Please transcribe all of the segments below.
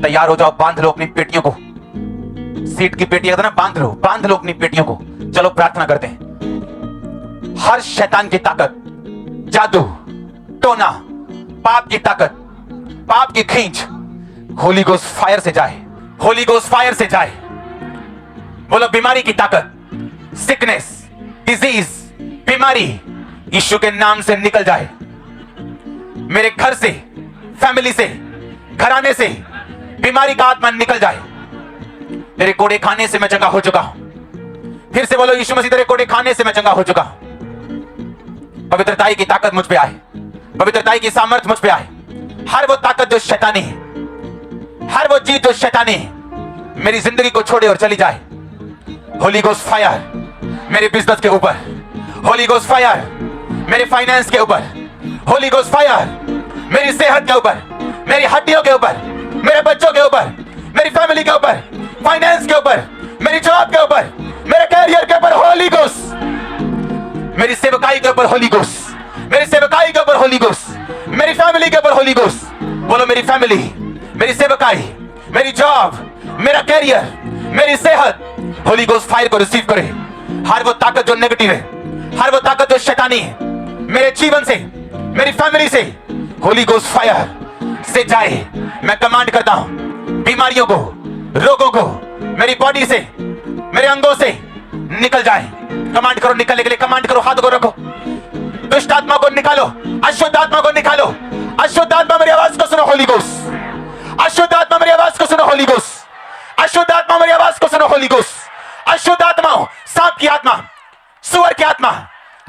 तैयार हो जाओ, बांध लो अपनी पेटियों को, सीट की पेटियां ना, बांध लो अपनी पेटियों को। चलो प्रार्थना करते हैं। हर शैतान की ताकत, जादू टोना, पाप की ताकत, पाप की खींच होली गोस्ट फायर से जाए, होली गोस्ट फायर से जाए। बोलो बीमारी की ताकत, सिकनेस, डिजीज, बीमारी यीशु के नाम से निकल जाए। मेरे घर से, फैमिली से, घराने से बीमारी का आत्मा निकल जाए। तेरे कोड़े खाने से मैं चंगा हो चुका हूं। फिर से बोलो यीशु मसीह, तेरे कोड़े खाने से मैं चंगा हो चुका हूं। पवित्रताई की ताकत मुझ पे आए, पवित्रताई की सामर्थ मुझ पे आए। हर वो ताकत जो शैतानी है, हर वो चीज जो शैतानी है, मेरी जिंदगी को छोड़े और चली जाए। होली गोस्ट फायर मेरे बिजनेस के ऊपर, होली गोस्ट फायर मेरे फाइनेंस के ऊपर, होली गोस्ट फायर मेरी सेहत के ऊपर, मेरी हड्डियों के ऊपर, मेरे बच्चों के ऊपर, मेरी फैमिली के ऊपर, फाइनेंस के ऊपर, मेरी जॉब के ऊपर, मेरे कैरियर के ऊपर होली गोस्ट, मेरी सेवकाई के ऊपर होली गोस्ट, मेरी सेवकाई के ऊपर होली गोस्ट, मेरी फैमिली के ऊपर होली गोस्ट। बोलो मेरी फैमिली, मेरी सेवकाई, मेरी जॉब, मेरा कैरियर, मेरी सेहत होली गोस्ट फायर को रिसीव करे। हर वो ताकत जो नेगेटिव है, हर वो ताकत जो शैतानी है, मेरे जीवन से, मेरी फैमिली से होली गोस्ट फायर से जाए। मैं कमांड करता हूं, बीमारियों को, रोगों को मेरी बॉडी से, मेरे अंगों से निकल जाए। कमांड करो निकलने के लिए, कमांड करो, हाथ को रखो। दुष्ट आत्मा को निकालो, अशुद्ध आत्मा को निकालो। अशुद्ध आत्मा मेरी आवाज को सुनो होली गोस्ट, अशुद्ध आत्मा मेरी आवाज को सुनो होली गोस्ट, अशुद्ध आत्मा मेरी आवाज को सुनो होली गोस्ट। अशुद्ध आत्मा, सांप की आत्मा, सुअर की आत्मा,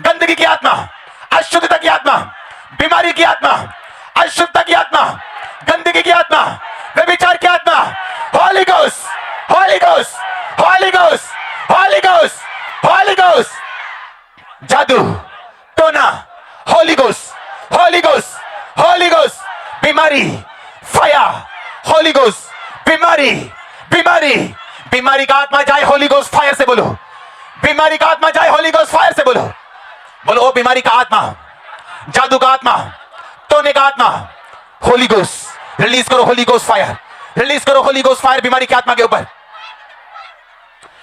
गंदगी की आत्मा, अशुद्धता की आत्मा, बीमारी की आत्मा, अशुद्धता की आत्मा, गंदगी की आत्मा, व्यभिचार की आत्मा, Holi ghost, holy ghost, holy ghost, holy ghost, holy ghost. जादू टोना, Holi ghost, holy ghost, holy ghost. बीमारी फायर, होली गोस्ट, बीमारी, बीमारी, बीमारी का आत्मा जाए होली गोस्ट फायर से। बोलो बीमारी का आत्मा जाए होली गोस्ट फायर से। बोलो बोलो ओ बीमारी का आत्मा, जादू का आत्मा, टोने का आत्मा, होली गोस्ट रिलीज करो, होली गोस्ट फायर रिलीज करो, होली गोस्ट फायर बीमारी की आत्मा के ऊपर।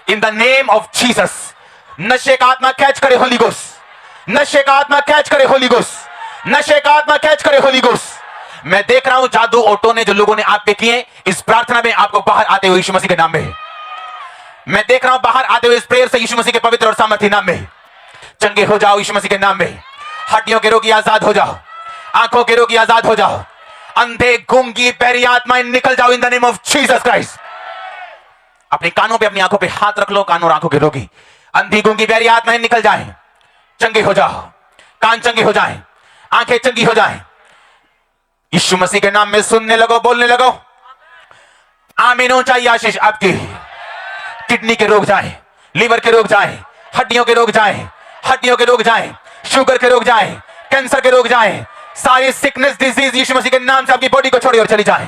In the name of Jesus. नशे का आत्मा कैच करे होली गोस्ट, नशे का आत्मा कैच करे होली गोस्ट, नशे का आत्मा कैच करे होली गोस्ट। मैं देख रहा हूं जादू और टोने जो लोगों ने आप पे किए, इस प्रार्थना में आपको बाहर आते हुए यीशु मसीह के नाम में। मैं देख रहा हूं बाहर आते हुए इस प्रेयर से यीशु मसीह के पवित्र और सामर्थी नाम में। चंगे हो जाओ यीशु मसीह के नाम में। हड्डियों के रोगी आजाद हो जाओ, आंखों के रोगी आजाद हो जाओ, अंधे गूंगी बहरी आत्माएं निकल जाओ इन the name of Jesus Christ. अपने कानों पे, अपनी आंखों पे हाथ रख लो। कानों और आंखों के रोगी, अंधी गूंगी बहरी आत्माएं निकल जाएं, चंगे हो जाओ। कान चंगे हो जाएं, आंखें चंगी हो जाएं। यीशु मसीह के नाम में सुनने लगो, बोलने लगो। आमीन। ऊंचाई आशीष आपकी। किडनी के रोग जाएं, लीवर के रोग जाएं, हड्डियों के रोग जाएं, हड्डियों के रोग जाएं, शुगर के रोग जाएं, कैंसर के रोग जाएं, सारी सिकनेस डिजीज यीशु मसीह के नाम से आपकी बॉडी को छोड़ी और चली जाएं।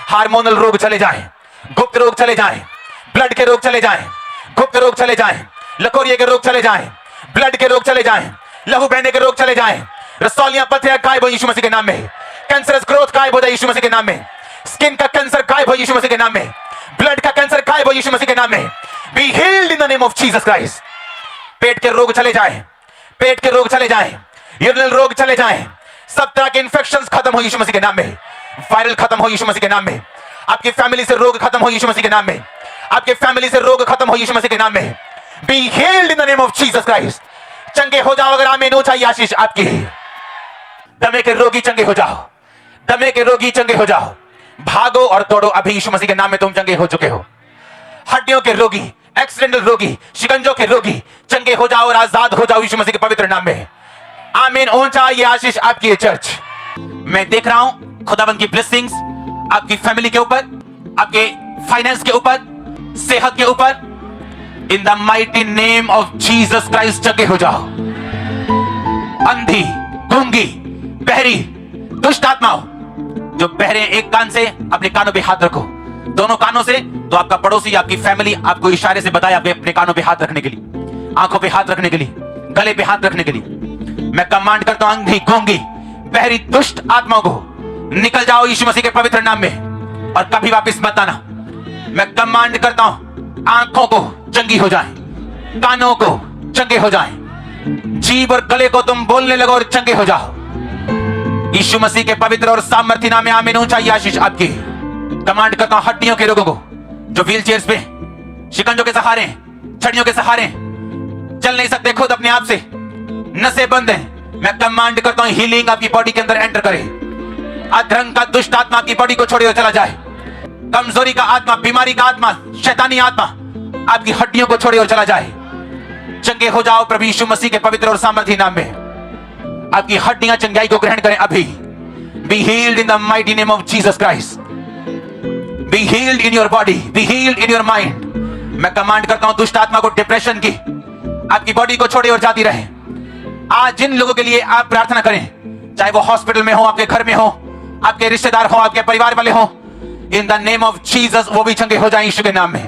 हार्मोनल रोग चले जाएं, गुप्त रोग चले जाएं, ब्लड के रोग चले जाएं, गुप्त रोग चले जाएं, लकोरिये के रोग चले जाएं, ब्लड के रोग चले जाएं, लहू बहने के रोग चले जाएं, रसौलियां पथरियां गायब हो यीशु मसीह के नाम में। कैंसरस ग्रोथ गायब हो जाए यीशु मसीह के नाम में। स्किन का कैंसर गायब हो यीशु मसीह के नाम में। ब्लड का कैंसर गायब हो यीशु मसीह के नाम में। Be healed in the name of Jesus Christ. पेट के रोग चले जाएं, पेट के रोग चले जाएं, यूरिनल रोग चले जाएं, सब तरह के इंफेक्शंस खत्म हो यीशु मसीह के नाम में। वायरल खत्म हो यीशु मसीह के नाम में। आपकी फैमिली से रोग खत्म हो यीशु मसीह के नाम में। आपके फैमिली से रोग खत्म हो यीशु मसीह के नाम में। Be healed in the name of Jesus Christ. चंगे हो जाओ अगर आमीन हो चाहिए आशीष आपकी। दमे के रोगी चंगे हो जाओ, दमे के रोगी चंगे हो जाओ। भागो और दौड़ो, अभी यीशु मसीह के नाम में तुम चंगे हो चुके हो। हड्डियों के रोगी, एक्सीडेंटल रोगी, शिकंजों के रोगी चंगे हो जाओ और आजाद हो जाओ यीशु मसीह के पवित्र नाम में। आमीन। ऊंचा ये आशीष आपकी है चर्च। मैं देख रहा हूं खुदाबंद की ब्लेसिंग्स आपकी फैमिली के ऊपर, आपके फाइनेंस के ऊपर, सेहत के ऊपर। In the mighty name of Jesus Christ चंगे हो जाओ। अंधी, गूंगी, बहरी, दुष्ट आत्माओं जो बहरे, एक कान से अपने कानों पे हाथ रखो, दोनों कानों से। तो आपका पड़ोसी, आपकी फैमिली आपको इशारे से बताए आपके अपने कानों पे हाथ रखने के लिए, आंखों पे हाथ रखने के लिए, गले पे हाथ रखने के लिए। मैं कमांड करता हूं अंधी, गूंगी, बहरी, दुष्ट आत्माओं को निकल जाओ यीशु मसीह के पवित्र नाम में। और कभी वापस मत आना। मैं कमांड करता हूं, आंखों को चंगी हो जाए, कानों को चंगे हो जाए, जीभ और गले को तुम बोलने लगो और चंगे हो जाओ। यीशु मसीह के पवित्र और सामर्थ्य नाम में आमीन। ऊंचाई आशीष आपकी। कमांड करता हूं हड्डियों के रोगों को, जो व्हील चेयर्स पे, शिकंजों के सहारे, छड़ियों के सहारे चल नहीं सकते खुद अपने आप से, नसें बंद हैं, मैं कमांड करता हूं हीलिंग आपकी बॉडी के अंदर एंटर करे। अधरंग का दुष्ट आत्मा आपकी बॉडी को छोड़े और चला जाए। कमजोरी का आत्मा, बीमारी का आत्मा, शैतानी आत्मा आपकी हड्डियों को छोड़े और चला जाए। चंगे हो जाओ प्रभु यीशु मसीह के पवित्र और सामर्थ्य नाम में। आपकी हड्डियां चंगाई को ग्रहण करें अभी। B healed in the mighty name of Jesus Christ. B healed in your body, B healed in your mind. मैं कमांड करता हूं दुष्ट आत्मा को, डिप्रेशन की, आपकी बॉडी को छोड़े और जाती रहे। आज जिन लोगों के लिए आप प्रार्थना करें, चाहे वो हॉस्पिटल में हो, आपके घर में हो, आपके रिश्तेदार हो, आपके परिवार वाले हो, इन द नेम ऑफ जीसस वो भी चंगे हो जाएं यीशु के नाम में।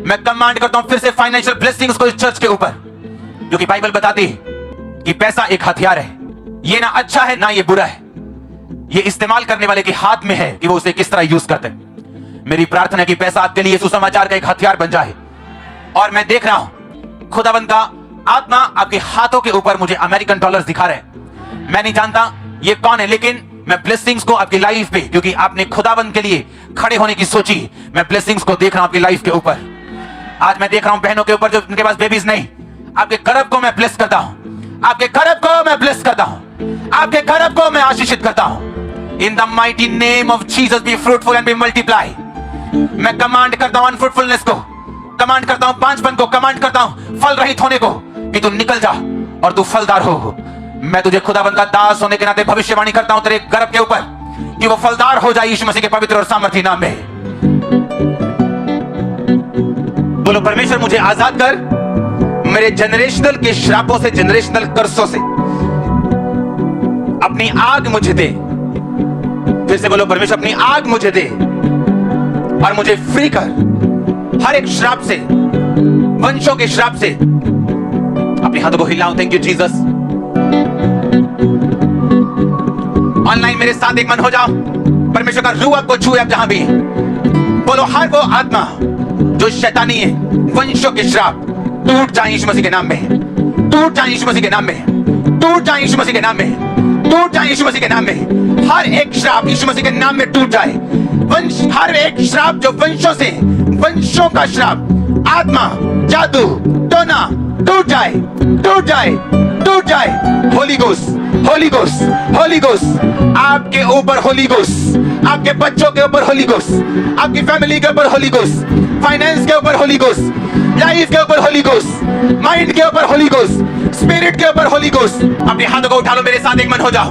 मैं कमांड करता हूं फिर से फाइनेंशियल ब्लेसिंग्स को इस चर्च के ऊपर, क्योंकि बाइबल बताती है कि पैसा एक हथियार है। ये ना अच्छा है ना ये बुरा है, ये इस्तेमाल करने वाले के हाथ में है कि वो उसे किस तरह यूज करते हैं। मेरी प्रार्थना है कि पैसा आपके लिए सुसमाचार का एक हथियार बन जाए। और मैं देख रहा हूं खुदाबंद का आत्मा आपके हाथों के ऊपर मुझे अमेरिकन डॉलर्स दिखा रहे हैं। मैं नहीं जानता ये कौन है, लेकिन मैं ब्लेसिंग्स को आपकी लाइफ पे, क्योंकि आपने खुदाबंद के लिए खड़े होने की सोची, मैं ब्लेसिंग्स को देख रहा हूं आपकी लाइफ के ऊपर। आज मैं देख रहा हूं बहनों के ऊपर जो उनके पास बेबीज नहीं, आपके गर्भ को मैं ब्लेस करता हूं, आपके गर्भ को मैं ब्लेस करता हूं, आपके गर्भ को मैं आशीषित करता हूं। In the mighty name of Jesus be fruitful and be multiply. मैं कमांड करता हूं अनफ्रूटफुलनेस को, कमांड करता हूं पांचपन को, कमांड करता हूं फल रहित होने को, कि तू निकल जा और तू फलदार हो। मैं तुझे खुदाबंद का दास होने के नाते भविष्यवाणी करता हूं तेरे गर्भ के ऊपर कि वो फलदार हो जाए यीशु मसीह के पवित्र और सामर्थ्य नाम में। बोलो परमेश्वर मुझे आजाद कर मेरे जनरेशनल के श्रापों से, जनरेशनल कर्सों से। अपनी आग मुझे दे। फिर से बोलो परमेश्वर अपनी आग मुझे दे और मुझे फ्री कर हर एक श्राप से, वंशों के श्राप से। अपने हाथों को हिलाओ। Thank you Jesus. ऑनलाइन मेरे साथ एक मन हो जाओ। परमेश्वर का रूह आपको छुए आप जहां भी। बोलो हर वो आत्मा जो शैतानी है, वंशों के श्राप टूट जाए यीशु मसीह के नाम में, टूट जाए यीशु मसीह के नाम में, टूट जाए यीशु मसीह के नाम में, टूट जाए यीशु मसीह के नाम में। हर एक श्राप यीशु मसीह के नाम में टूट जाए। वंश, हर एक श्राप जो वंशों से, वंशों का श्राप, आत्मा, जादू, टोना टूट जाए, टूट जाए, टूट जाए। Holi ghost, holy ghost, holy ghost आपके ऊपर, होली गोस्ट आपके बच्चों के ऊपर, होली गोस्ट आपकी फैमिली के ऊपर, होली गोस्ट फाइनेंस के ऊपर, होली गोस्ट लाइफ के ऊपर, होली गोस्ट माइंड के ऊपर, होली गोस्ट स्पिरिट के ऊपर, होली गोस्ट। अपने हाथों को उठा लो, मेरे साथ एक मन हो जाओ।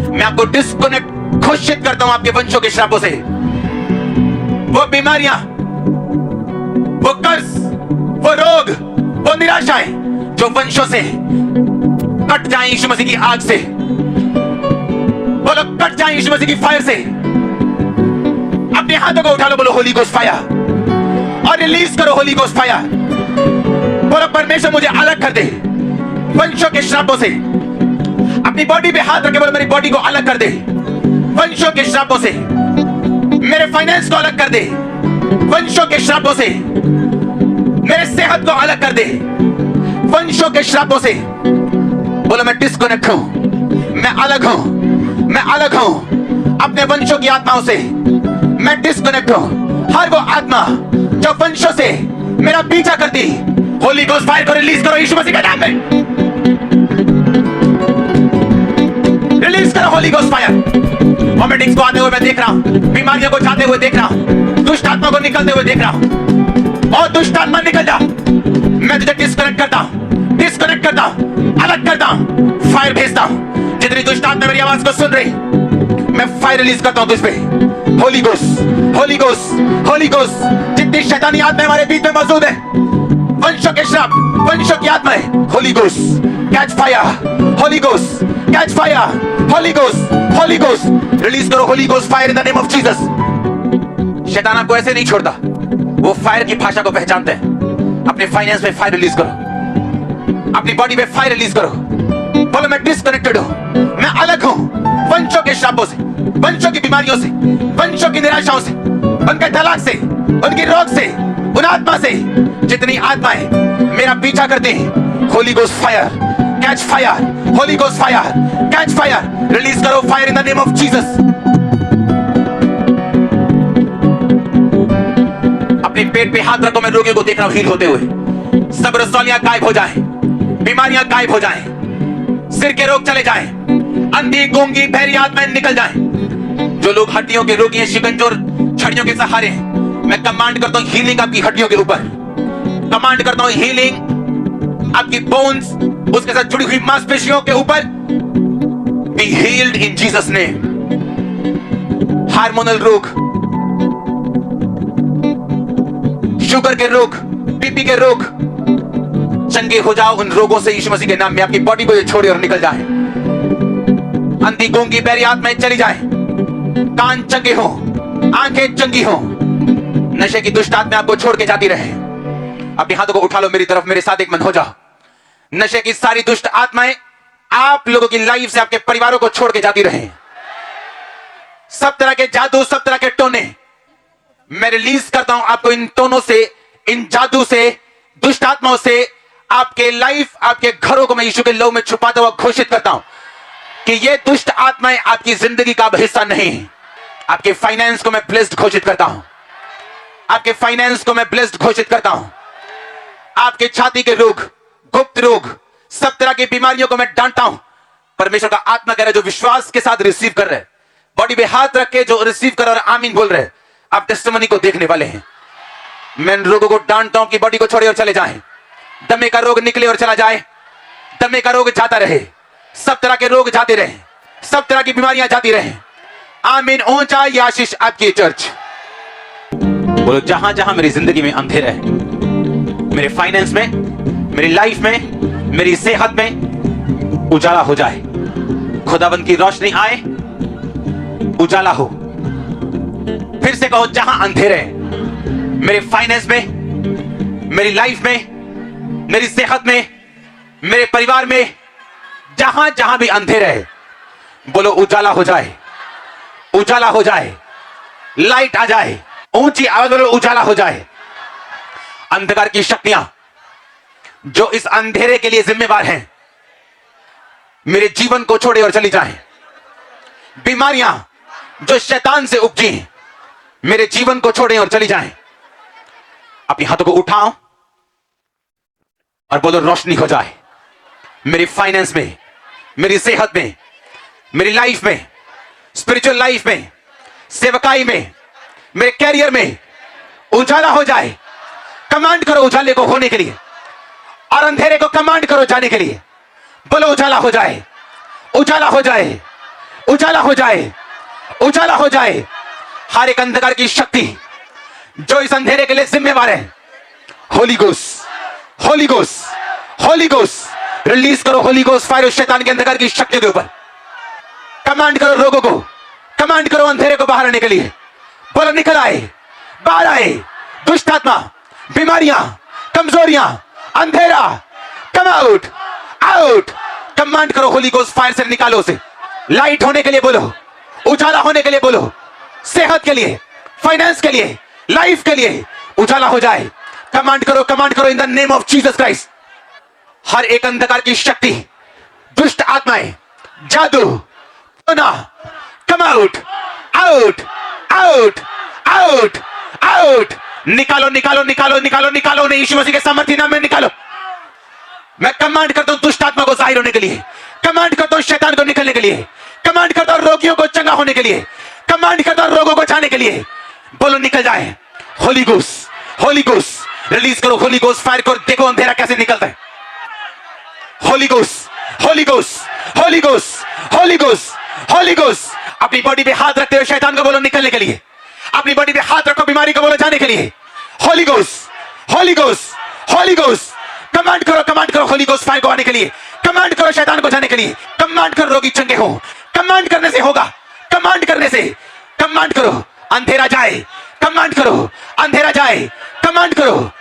मैं आपको डिस्कनेक्ट घोषित करता हूं आपके वंशों के श्रापों से। वो बीमारियां, वो कर्ज, वो रोग, वो निराशाएं जो वंशों से कट जाए यीशु मसीह की आग से। बोलो कट जाए यीशु मसीह की फायर से। अपने हाथों को उठा लो, बोलो होली गोस्ट फायर और रिलीज करो होली गोस्ट फायर। बोलो परमेश्वर मुझे अलग कर दे वंशों के श्रापों से। अपनी बॉडी पे हाथ रखे, बोलो मेरी बॉडी को अलग कर दे वंशों के श्रापों से। मेरे फाइनेंस को अलग कर दे वंशों के श्रापों से। मेरे सेहत को अलग कर दे वंशों के श्रापों से। बोलो मैं डिस्कनेक्ट हूं, मैं अलग हूं, मैं अलग हूं अपने वंशों की आत्माओं से। मैं डिस्कनेक्ट हूं। हर वो आत्मा जो वंशों से मेरा पीछा करती, होली गोस्ट फायर को रिलीज करो यीशु मसीह के नाम में। रिलीज करो होली गोस्ट फायर। वॉमिटिंग्स को आते हुए मैं देख रहा हूं, बीमारियों को जाते हुए देख रहा हूं, दुष्ट आत्मा को निकलते हुए देख रहा हूं। और दुष्ट आत्मा निकल जा। मैं तुझे डिस्कनेक्ट करता हूं, डिस्कनेक्ट करता हूं, अलग करता हूं, फायर भेजता हूं। जितनी दुष्ट आत्मा मेरी आवाज को सुन रही, मैं फायर रिलीज करता हूं तुझ पे। Holi ghost, holy ghost, holy ghost. जितनी शैतानी आत्मा हमारे बीच में मौजूद है, वंशों के श्राप, वंशों की आत्मा है, holy ghost catch fire, holy ghost catch fire, holy ghost, holy ghost release करो holy ghost fire in the name of Jesus. शैतान आपको ऐसे नहीं छोड़ता, वो फायर की भाषा को पहचानते हैं। अपने फाइनेंस में फायर रिलीज करो, अपनी बॉडी में फायर रिलीज करो। बोलो मैं डिस्कनेक्टेड हूं, मैं मैं अलग हूं वंशों के श्रापों से, वंशों की बीमारियों से, वंशों की निराशाओं से, उनके तलाक से, उनकी रोग से, उन आत्मा से। जितनी आत्माएं मेरा पीछा करते हैं, holy ghost fire, catch fire, holy ghost fire, catch fire, release करो fire in the name of Jesus. अपने पेट पे हाथ रखो, मैं रोगियों को देख रहा हूं हील होते हुए। सब रसौलियां गायब हो जाएं, बीमारियां गायब हो जाएं, सिर के रोग चले जाएं, अंधी गूंगी बहरी आत्माएं निकल जाएं। जो लोग हड्डियों के रोगी हैं, शिकंजोर छड़ियों के सहारे हैं, मैं कमांड करता हूं हीलिंग आपकी हड्डियों के ऊपर, कमांड करता हूं हीलिंग आपकी बोन्स, उसके साथ जुड़ी हुई मांसपेशियों के ऊपर। बी हील्ड इन जीसस नेम। हार्मोनल रोग, शुगर के रोग, बीपी के रोग, चंगे हो जाओ उन रोगों से यीशु मसीह के नाम में। आपकी बॉडी को ये छोड़े और निकल जाए। अंधी गूंगी बहरी आत्माएं चली जाए, कान चंगे हो, आंखें चंगी हो, नशे की दुष्ट आत्माएं आपको छोड़ के जाती रहे। अपने हाथों को उठा लो मेरी तरफ, मेरे साथ एक मन हो जाओ। नशे की सारी दुष्ट आत्माएं आप लोगों की लाइफ से, आपके परिवारों को छोड़ के जाती रहे। सब तरह के जादू, सब तरह के टोने मैं रिलीज करता हूं आपको। इन टोनों से, इन जादू से, दुष्ट आत्माओं से आपके लाइफ, आपके घरों को मैं यीशु के लहू में छुपाता हुआ घोषित करता हूं कि ये दुष्ट आत्माएं आपकी जिंदगी का हिस्सा नहीं है। आपके फाइनेंस को मैं ब्लेस्ड घोषित करता हूं, आपके फाइनेंस को मैं ब्लेस्ड घोषित करता हूं। आपके छाती के रोग, गुप्त रोग, सब तरह की बीमारियों को मैं डांटता हूं। परमेश्वर का आत्मा कह रहा है, जो विश्वास के साथ रिसीव कर रहे, बॉडी पे हाथ रख के जो रिसीव कर और आमीन बोल रहे, आप टेस्टिमनी को देखने वाले हैं। मैं लोगों को डांटता हूं कि बॉडी को छोड़े और चले जाएं। दमे का रोग निकले और चला जाए, दमे का रोग जाता रहे, सब तरह के रोग जाते रहे, सब तरह की बीमारियां जाती रहे। आमीन। ऊंचा ये आशीष आपकी चर्च। बोलो, जहां जहां मेरी जिंदगी में अंधेरा है, मेरे फाइनेंस में, मेरी लाइफ में, मेरी सेहत में, उजाला हो जाए। खुदाबंद की रोशनी आए, उजाला हो। फिर से कहो, जहां अंधेरे है मेरे फाइनेंस में, मेरी लाइफ में, मेरी सेहत में, मेरे परिवार में, जहां जहां भी अंधेरे है, बोलो उजाला हो जाए, उजाला हो जाए, लाइट आ जाए। ऊंची आवाज बोलो, उजाला हो जाए। अंधकार की शक्तियां जो इस अंधेरे के लिए जिम्मेवार हैं, मेरे जीवन को छोड़े और चली जाएं। बीमारियां जो शैतान से उपजी, मेरे जीवन को छोड़े और चली जाएं। अपने हाथों को उठाओ और बोलो, रोशनी हो जाए मेरी फाइनेंस में, मेरी सेहत में, मेरी लाइफ में, स्पिरिचुअल लाइफ में, सेवकाई में, मेरे कैरियर में। उजाला हो जाए। कमांड करो उजाले को होने के लिए, और अंधेरे को कमांड करो जाने के लिए। बोलो, उजाला हो जाए, उजाला हो जाए, उजाला हो जाए, उजाला हो जाए। हर एक अंधकार की शक्ति जो इस अंधेरे के लिए जिम्मेवार है, holy ghost, holy ghost, holy ghost, release करो होली गोस्ट फायर। शैतान के अंधकार की शक्ति के ऊपर कमांड करो, रोगों को कमांड करो अंधेरे को बाहर आने के लिए। बोलो, निकल आए, बाहर आए। दुष्ट आत्मा, बीमारियां, कमजोरियां, अंधेरा, कम आउट, आउट। कमांड करो होली गोस्ट फायर से, निकालो उसे। लाइट होने के लिए बोलो, उजाला होने के लिए बोलो, सेहत के लिए, फाइनेंस के लिए, लाइफ के लिए उजाला हो जाए। कमांड करो in the name of Jesus Christ. हर एक अंधकार की शक्ति, दुष्ट आत्माएं, जादू, टोना, come out, out, out, out, out. निकालो, निकालो, निकालो, निकालो, निकालो उन्हें यीशु मसीह के सामर्थ्य नाम में निकालो। मैं कमांड करता हूं दुष्ट आत्मा को जाहिर होने के लिए, कमांड करता हूं शैतान को निकलने के लिए, कमांड करता हूं रोगियों को चंगा होने के लिए, कमांड करता हूं रोगों को जाने के लिए। बोलो, निकल जाए। Holi ghost, holy ghost, release करो होली गोस्ट फायर को। देखो अंधेरा कैसे निकलता है। Holy ghost, holy ghost, holy ghost, holy ghost, holy ghost. अपनी बॉडी पे हाथ रखते हुए शैतान को बोलो निकलने के लिए। अपनी बॉडी पे हाथ रखो, बीमारी को बोलो जाने के लिए। Holi ghost, holy ghost, holy ghost. Command करो होली गोस्ट फायर को आने के लिए। कमांड करो शैतान को जाने के लिए। कमांड करो रोगी चंगे हो। कमांड करने से होगा, कमांड करने से। कमांड करो अंधेरा जाए, कमांड करो अंधेरा जाए, कमांड करो।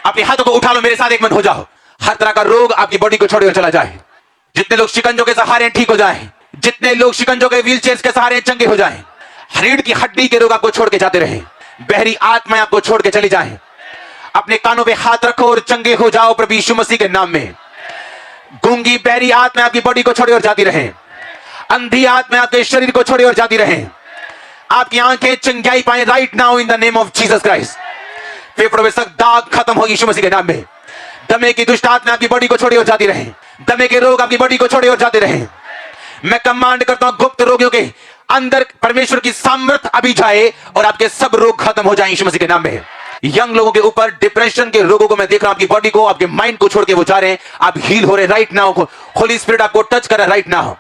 अपने हाथों को उठा लो, मेरे साथ एक मन हो जाओ। हर तरह का रोग आपकी बॉडी को छोड़कर चला जाए। जितने लोग शिकंजों के सहारे ठीक हो जाए, जितने लोग शिकंजों के व्हील चेयर्स के सहारे चंगे हो जाएं, रीढ़ की हड्डी के रोग आपको छोड़ के जाते रहे, बहरी आत्माएं आपको छोड़ के चली जाएं। अपने कानों पे हाथ रखो और चंगे हो जाओ प्रभु यीशु मसीह के नाम में। गूंगी बहरी आत्मा आपकी बॉडी को छोड़े और जाती रहे, अंधी आत्मा आपके शरीर को छोड़े और जाती रहे। आपकी आंखें चंगाई पाए right now in the name of Jesus Christ. फेफड़ों में सख्त दाग खत्म हो यीशु मसीह के नाम में। दमे की दुष्ट आत्मा आपकी बॉडी को छोड़े और जाती रहे, दमे के रोग आपकी बॉडी को छोड़े और जाते रहे। मैं कमांड करता हूं गुप्त रोगियों के अंदर परमेश्वर की सामर्थ्य अभी जाए और आपके सब रोग खत्म हो जाए यीशु मसीह के नाम में। यंग लोगों के ऊपर डिप्रेशन के रोगों को मैं देख रहा हूं, आपकी बॉडी को, आपके माइंड को छोड़ के वो जा रहे हैं, आप हील हो रहे राइट नाउ। होली स्पिरिट आपको टच कर रहा है राइट नाउ।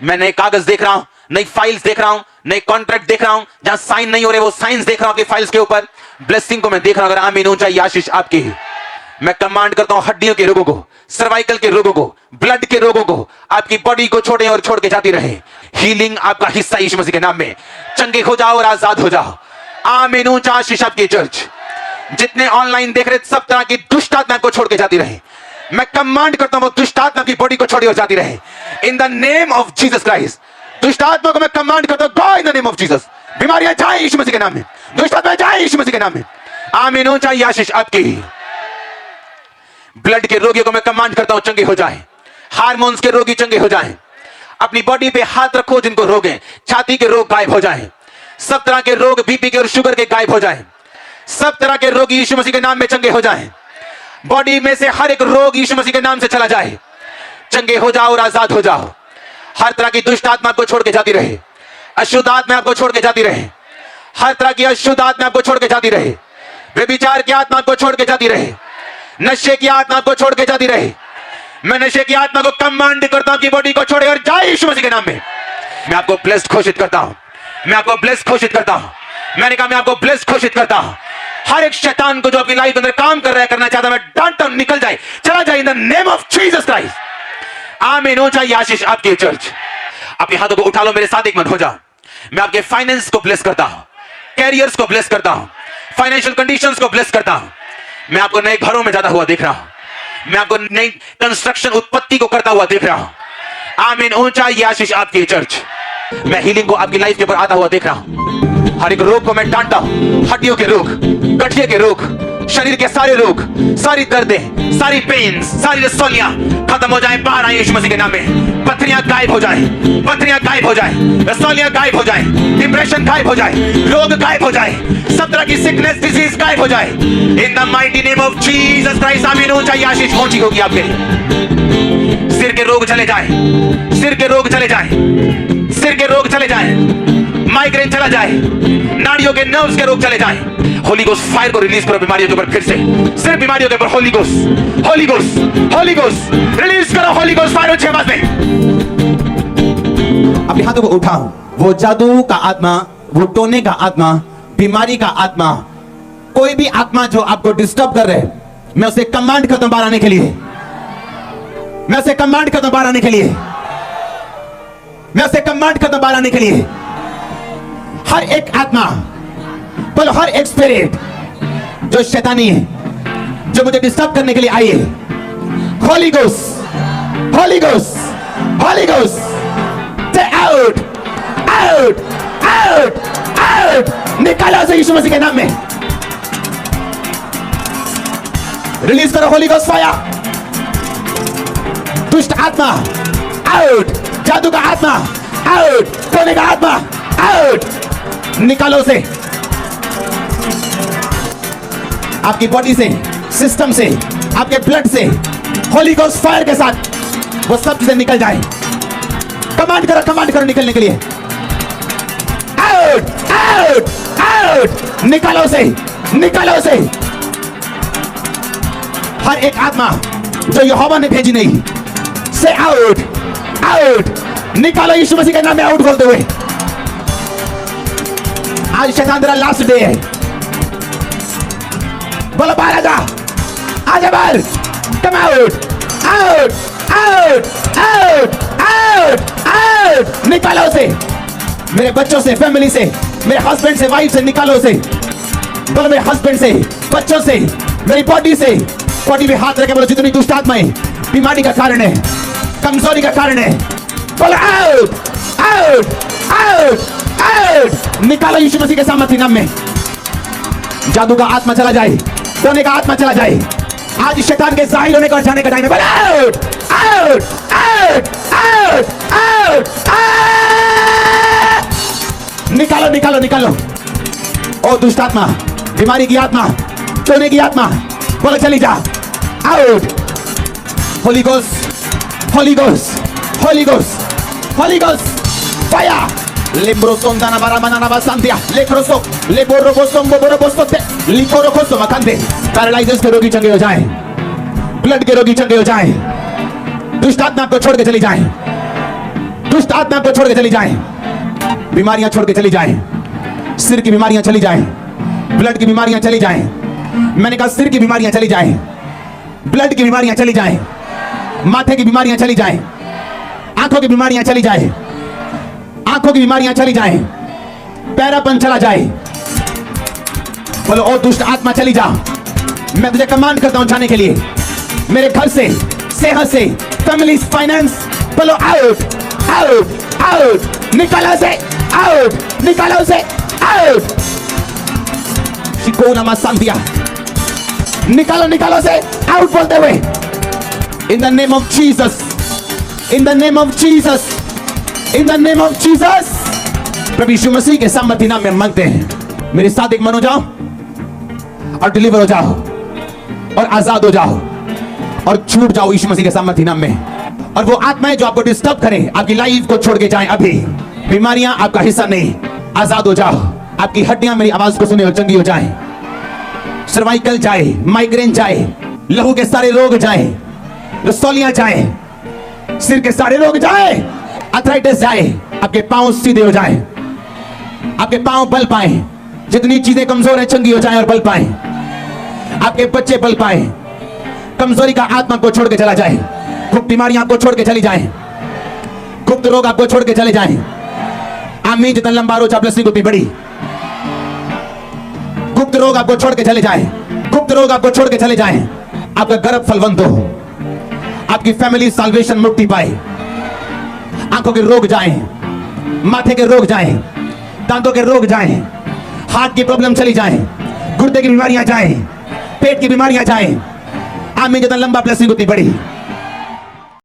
मैं नए कागज देख रहा हूं, नई फाइल्स देख रहा हूं, नए कॉन्ट्रैक्ट देख रहा हूं, जहां साइन नहीं हो रहे वो साइंस देख रहा हूं आपकी फाइल्स के ऊपर। ब्लेसिंग को मैं देख रहा हूं। अगर आमीन ऊंचाई आशीष आपकी। मैं कमांड करता हूं हड्डियों के रोगों को, सर्वाइकल के रोगों को, ब्लड के रोगों को आपकी बॉडी को छोड़े और छोड़ के जाती रहे। हीलिंग आपका हिस्सा यीशु मसीह के नाम में। चंगे हो जाओ और आजाद हो जाओ। आमीन ऊंचा आशीष आपकी चर्च। जितने ऑनलाइन देख रहे सब तरह की दुष्ट आत्मा को छोड़ के जाती रहे। मैं कमांड करता हूं दुष्ट आत्मा की बॉडी को छोड़ी और जाती रहे in the name of Jesus Christ. दुष्ट आत्मा को मैं कमांड करता हूं go in the name of Jesus. बीमारियां जाए यीशु मसीह के नाम में, दुष्ट आत्मा जाए यीशु मसीह के नाम में। आमीन ऊंचा आशीष आपकी। ब्लड के रोगियों को मैं कमांड करता हूं चंगे हो जाए। हार्मोन्स के रोगी चंगे हो जाएं। अपनी बॉडी पे हाथ रखो जिनको रोग है, छाती के रोग गायब हो जाएं। सब तरह के रोग बीपी के और शुगर के गायब हो जाएं। सब तरह के रोग यीशु मसीह के नाम में चंगे हो जाएं। बॉडी में से हर एक रोग यीशु मसीह के नाम से चला जाए। चंगे हो जाओ और आजाद हो जाओ। हर तरह की दुष्ट आत्मा आपको छोड़ के जाती रहे, अशुद्ध आत्मा आपको छोड़ के जाती रहे। हर तरह की अशुद्ध आत्मा आपको छोड़ के जाती रहे। व्यभिचार की आत्मा आपको छोड़ के जाती रहे। नशे की आत्मा आपको छोड़ के जाती रहे। मैं नशे की आत्मा को कमांड करता हूं कि बॉडी को छोड़े और जाए यीशु मसीह के नाम में। मैं आपको ब्लेस्ड घोषित करता हूं। मैं आपको ब्लेस्ड घोषित करता हूं। मैंने कहा मैं आपको ब्लेस्ड घोषित करता हूं। हर एक शैतान को जो अपनी लाइफ अंदर काम कर रहा है, करना चाहता है, मैं डांटता हूं, निकल जाए, चला जाए इन the name of Jesus Christ. आमीन ऊंचा आशीष आपकी चर्च। अपने हाथों को उठा लो, मेरे साथ एक मन हो जाओ। मैं आपके फाइनेंस को ब्लेस करता हूं, कैरियर्स को ब्लेस करता हूं, फाइनेंशियल कंडीशंस को ब्लेस करता हूं। मैं आपको नए घरों में जाता हुआ देख रहा हूं। मैं आपको नई कंस्ट्रक्शन उत्पत्ति को करता हुआ देख रहा हूं। आमीन ऊंचा आशीष आपकी चर्च। मैं हीलिंग को आपकी लाइफ के ऊपर आता हुआ देख रहा हूं। हर एक रोग को मैं डांटता हूं। हड्डियों के रोग, गठिए के रोग, शरीर के सारे रोग, सारी दर्दें, सारी पेन्स, सारी रसौलियां खत्म हो जाएं, बाहर आए यीशु मसीह के नाम में। पथरियां गायब हो जाएं, पथरियां गायब हो जाएं, रसौलियां गायब हो जाएं, डिप्रेशन गायब हो जाए, रोग गायब हो जाए, सब तरह की सिकनेस डिजीज गायब हो जाए इन the mighty name of Jesus Christ. आमीन ऊंचाई आशीष पहुंची होगी आपके लिए। सिर के रोग चले जाए, सिर के रोग चले जाए, सिर के रोग चले जाए, माइग्रेन चला जाए, नाड़ियों के नर्व्स के रोग चले जाए। होली गोस्ट फायर को रिलीज करो बीमारियों के ऊपर फिर से। सिर्फ बीमारियों के ऊपर Holi ghost, holy ghost, holy ghost release करो। होली गोस्ट फायर ऊंची आवाज में। अपने हाथों को उठाओ। वो जादू का आत्मा, वो टोने का आत्मा, बीमारी का आत्मा, कोई भी आत्मा जो आपको डिस्टर्ब कर रहे, मैं उसे कमांड करता हूं बाहर आने के लिए। मैं उसे कमांड करता हूं बाहर आने के लिए। मैं उसे कमांड करता हूं बाहर आने के लिए। हर एक आत्मा, बोलो हर एक स्पिरिट जो शैतानी है, जो मुझे डिस्टर्ब करने के लिए आई है, holy ghost, holy ghost, holy ghost, से आउट, आउट, आउट, आउट, निकालो से यीशु मसीह के नाम में। रिलीज करो होली गोस्ट फायर। दुष्ट आत्मा आउट, जादू का आत्मा आउट, टोने का आत्मा आउट, निकालो से आपकी बॉडी से, सिस्टम से, आपके ब्लड से, होली गोस्ट फायर के साथ वो सब चीजें निकल जाए। कमांड करो निकलने के लिए। आउट, आउट, आउट, निकालो से, निकालो से। हर एक आत्मा जो यहोवा ने भेजी नहीं, से आउट, आउट, निकालो यीशु मसीह के नाम में आउट बोलते हुए। आज शैतान तेरा लास्ट डे है। बोलो बाहर आजा, आजा बाहर। कम out, out, out, out, out, out, निकालो से। मेरे बच्चों से, फैमिली से, मेरे हस्बैंड से, वाइफ से निकालो से। बोलो मेरे हस्बैंड से, बच्चों से, मेरी बॉडी से। बॉडी में हाथ रखे बोलो जितनी दुष्ट आत्माएं बीमारी का कारण है, कमजोरी का कारण है, बोलो आउट, आउट आउट आउट। निकालो यीशु मसीह के सामर्थी नाम में। जादू का आत्मा चला जाए, सोने का आत्मा चला जाए। आज शैतान के जाहिर होने का और जाने का टाइम है। Out out out out out. निकालो निकालो निकालो। ओ दुष्ट आत्मा, बीमारी की आत्मा, सोने की आत्मा, बोलो चली जा। Out. Holi ghost holy ghost holy ghost holy ghost fire. Lembro sondana baramana basantia lekroso leboro bosombo boro bosote likoro koso makande। Paralysis के रोगी चंगे हो जाएं, ब्लड के रोगी चंगे हो जाएं, दुष्ट आत्मा को छोड़ के चली जाएं, दुष्ट आत्मा को छोड़ के चली जाएं, बीमारियां छोड़ के चली जाएं, सिर की बीमारियां चली जाएं, ब्लड की बीमारियां चली जाएं। मैंने कहा सिर की बीमारियां चली जाएं, ब्लड की बीमारियां चली जाएं, माथे की बीमारियां चली जाएं, आंखों की बीमारियां चली जाएं, आंखों की बीमारियां चली जाएं, पैरापन चला जाए। बोलो ओ दुष्ट आत्मा चली जा। मैं तुझे कमांड करता हूं जाने के लिए, मेरे घर से, सेहत से, फैमिली, फाइनेंस। बोलो आउट आउट आउट। निकालो से आउट, निकालो से आउट। शिकोना मासांतिया, निकालो निकालो से आउट बोलते हुए। In the name of Jesus, in the name of Jesus, in the name of Jesus. प्रभु यीशु मसीह के सामर्थी नाम में मांगते हैं। मेरे साथ एक मन हो जाओ और डिलीवर हो जाओ और आजाद हो जाओ और छूट जाओ यीशु मसीह के सामर्थी नाम में। और वो आत्माएं जो आपको डिस्टर्ब करें, आपकी लाइफ को छोड़ के जाएं अभी। बीमारियां आपका हिस्सा नहीं, आजाद हो जाओ। आपकी हड्डियां मेरी आवाज को सुने और चंगी हो जाएं। सर्वाइकल जाए, माइग्रेन जाए, लहू के सारे रोग जाए, रसौलियां जाए, सिर के सारे रोग जाए, अर्थराइटिस जाए, आपके पांव सीधे हो जाएं, आपके पांव बल पाए, जितनी चीजें कमजोर है चंगी हो जाएं और बल पाए, आपके बच्चे बल पाए, कमजोरी का आत्मा को छोड़ के चला जाए, गुप्त बीमारियां आपको छोड़ के चली जाएं, गुप्त रोग आपको छोड़ के चले जाएं। आमीन। जितना लंबा रोज आप लस्सी गुप्ती बड़ी, गुप्त रोग आपको छोड़ के चले जाएं, गुप्त रोग आपको छोड़ के चले जाएं। आपका गर्भ फलवंत हो, आपकी फैमिली साल्वेशन मुक्ति पाए, आंखों के रोग जाएं, माथे के रोग जाएं, दांतों के रोग जाएं, हार्ट की प्रॉब्लम चली जाएं, गुर्दे की बीमारियां जाएं, पेट की बीमारियां जाएं। आमीन। जितना लंबा ब्लेसिंग उतनी बड़ी।